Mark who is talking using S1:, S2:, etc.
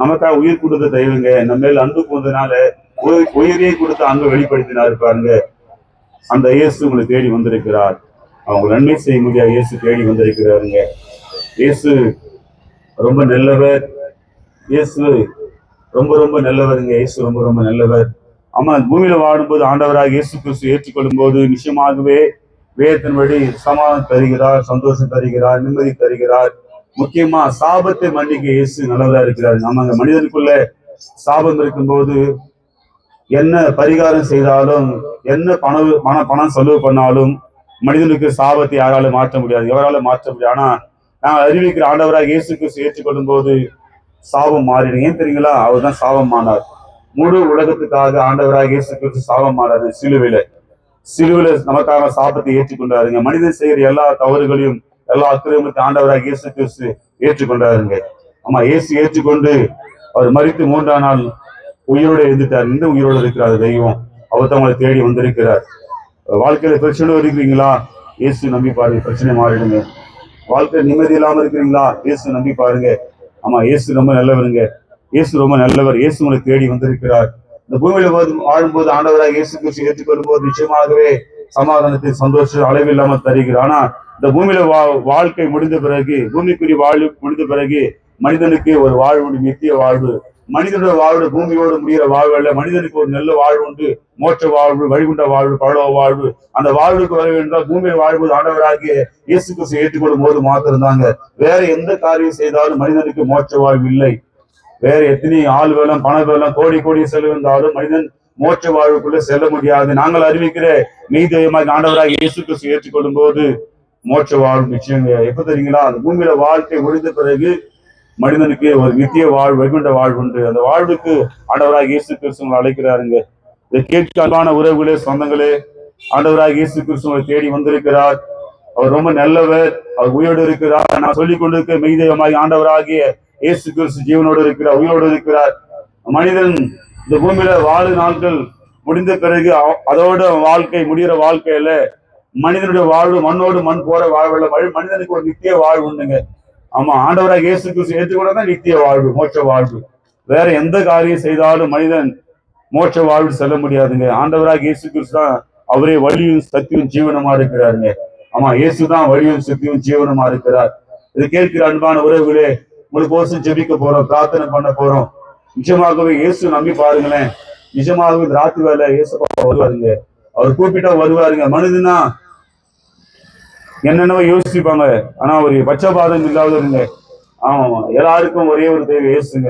S1: நமக்காக உயிர் கொடுத்த தெய்வங்க. நம்ம மேல அன்பு போனதுனால உயிரியை கொடுத்து அன்பு வெளிப்படுத்தினாரு பாருங்க. அந்த இயேசு உங்களை தேடி வந்திருக்கிறார். அவங்க நன்மை செய்ய முடியாது இயேசு தேடி வந்திருக்கிறாருங்க. இயேசு ரொம்ப நல்லவர். இயேசு ரொம்ப ரொம்ப நல்லவருங்க. இயேசு ரொம்ப ரொம்ப நல்லவர். ஆமா, பூமியில வாடும்போது ஆண்டவராக இயேசு கிறிஸ்து ஏற்றுக்கொள்ளும் போது நிச்சயமாகவே வேதத்தின்படி சமாதானம் தருகிறார், சந்தோஷம் தருகிறார், நிம்மதி தருகிறார். முக்கியமா சாபத்தை மன்னிக்க இயேசு நல்லவரா இருக்கிறார். நம்ம மனிதனுக்குள்ள சாபம் இருக்கும்போது என்ன பரிகாரம் செய்தாலும், என்ன பணம் செலவு பண்ணாலும் மனிதனுக்கு சாபத்தை யாராலும் மாற்ற முடியாது, எவராலும் மாற்ற முடியாது. ஆனா நாங்கள் அறிவிக்கிற ஆண்டவராக இயேசு கிறிஸ்து ஏற்றுக்கொள்ளும் போது சாபம் மாறிடும். ஏன் தெரியுங்களா? அவர் தான் சாபம் ஆனார். முழு உலகத்துக்காக ஆண்டவராக இயேசு கிறிஸ்து சாபம் ஆனாரு. சிலுவில நமக்காக சாபத்தை ஏற்றுக்கொண்டாருங்க. மனிதன் செய்கிற எல்லா தவறுகளையும் எல்லா அக்கிரமத்தையும் ஆண்டவராக இயேசு கிறிஸ்து ஏற்றுக்கொண்டாருங்க. ஆமா, இயேசு ஏற்றுக்கொண்டு அவர் மரித்து 3ஆம் நாள் உயிரோடு எழுந்துட்டார். இந்த உயிரோடு இருக்கிறார் தெய்வம். அவர் தான் உங்களை தேடி வந்திருக்கிறார். வாழ்க்கையில பிரச்சனை இருக்கிறீங்களா? இயேசு நம்பி பாருங்க, பிரச்சனை மாறிடுங்க. வாழ்க்கை நிம்மதி இல்லாம இருக்கிறீங்களா? இயேசு நம்பி பாருங்க. ஆமா, இயேசு ரொம்ப நல்லவருங்க. இயேசு ரொம்ப நல்லவர். இயேசு உங்களை தேடி வந்திருக்கிறார். இந்த பூமியில வாழும்போது ஆண்டவராக இயேசு கிறிஸ்து ஏற்றுக்கொள்ளும் போது நிச்சயமாகவே சமாதானத்தை சந்தோஷம் அளவில்லாமல் தருகிறார். ஆனா இந்த பூமியில வாழ்க்கை முடிந்த பிறகு, பூமிக்குரிய வாழ்வு முடிந்த பிறகு மனிதனுக்கு ஒரு வாழ்வு உண்டு, நித்திய வாழ்வு. மனிதனோட வாழ்வு பூமியோடு முடிகிற வாழ்வு அல்ல. மனிதனுக்கு ஒரு நல்ல வாழ்வு உண்டு, மோட்ச வாழ்வு, வழிகுண்ட வாழ்வு, பரலோக வாழ்வு. அந்த வாழ்வுக்கு வர வேண்டாம். பூமியில் வாழ்வது ஆண்டவராகிய இயேசு கிறிஸ்து ஏற்றுக்கொள்ளும் போது மாத்திருந்தாங்க. வேற எந்த காரியம் செய்தாலும் மனிதனுக்கு மோட்ச வாழ்வு இல்லை. வேற எத்தனை ஆள் வேலம், பண வேலம், கோடி செலவிருந்தாலும் மனிதன் மோட்ச வாழ்வுக்குள்ள செல்ல முடியாது. நாங்கள் அறிவிக்கிற மெய்தெய்வமாக ஆண்டவராக இயேசு கிறிஸ்து ஏற்றுக்கொள்ளும் போது மோட்ச வாழ்வு நிச்சயங்க. எப்ப தெரியுங்களா? அந்த பூமியில வாழ்க்கை முடிந்த பிறகு மனிதனுக்கு ஒரு நித்திய வாழ்வு, வைகுண்ட வாழ்வு உண்டு. அந்த வாழ்வுக்கு ஆண்டவராக இயேசு கிறிஸ்து அழைக்கிறாருங்க. இதை கேட்க அன்பான உறவுகளே, சொந்தங்களே, ஆண்டவராக இயேசு கிறிஸ்து தேடி வந்திருக்கிறார். அவர் ரொம்ப நல்லவர். அவர் உயிரோடு இருக்கிறார். நான் சொல்லிக் கொண்டிருக்க மெய்தெய்வமாகி ஆண்டவராகிய இயேசு கிறிஸ்து ஜீவனோடு இருக்கிறார், உயிரோடு இருக்கிறார். மனிதன் இந்த பூமியில வாழு நாட்கள் முடிந்த பிறகு அதோட வாழ்க்கை முடிகிற வாழ்க்கையில மனிதனுடைய வாழ்வு மண்ணோடு மண் போற வாழ்வுல மனிதனுக்கு ஒரு நித்திய வாழ்வு உண்டுங்க. ஆமா, ஆண்டவராக இயேசு கிறிஸ்து ஏற்றுக்கொண்டதான் நித்திய வாழ்வு, மோட்ச வாழ்வு. வேற எந்த காரியம் செய்தாலும் மனிதன் மோட்ச வாழ்வு செல்ல முடியாதுங்க. ஆண்டவராக இயேசு கிறிஸ்து தான் அவரே வழியும் சத்தியும் ஜீவனமா இருக்கிறாருங்க. ஆமா, இயேசுதான் வழியும் சத்தியும் ஜீவனமா இருக்கிறார். இதை கேட்கிற அன்பான உறவுகளே, உங்களுக்கு கோசம் ஜெபிக்க போறோம், பிரார்த்தனை பண்ண போறோம். நிஜமாகவே இயேசு நம்பி பாருங்களேன். நிஜமாகவே ராத்திரி வேலை இயேசு வருவாருங்க. அவர் கூப்பிட்டா வருவாருங்க. மனிதனா என்னென்னவோ யோசிப்பாங்க, ஆனா ஒரு பட்சபாதம் இல்லாதவருங்க. ஆமா, எல்லாருக்கும் ஒரே ஒரு தேவை இயேசுங்க.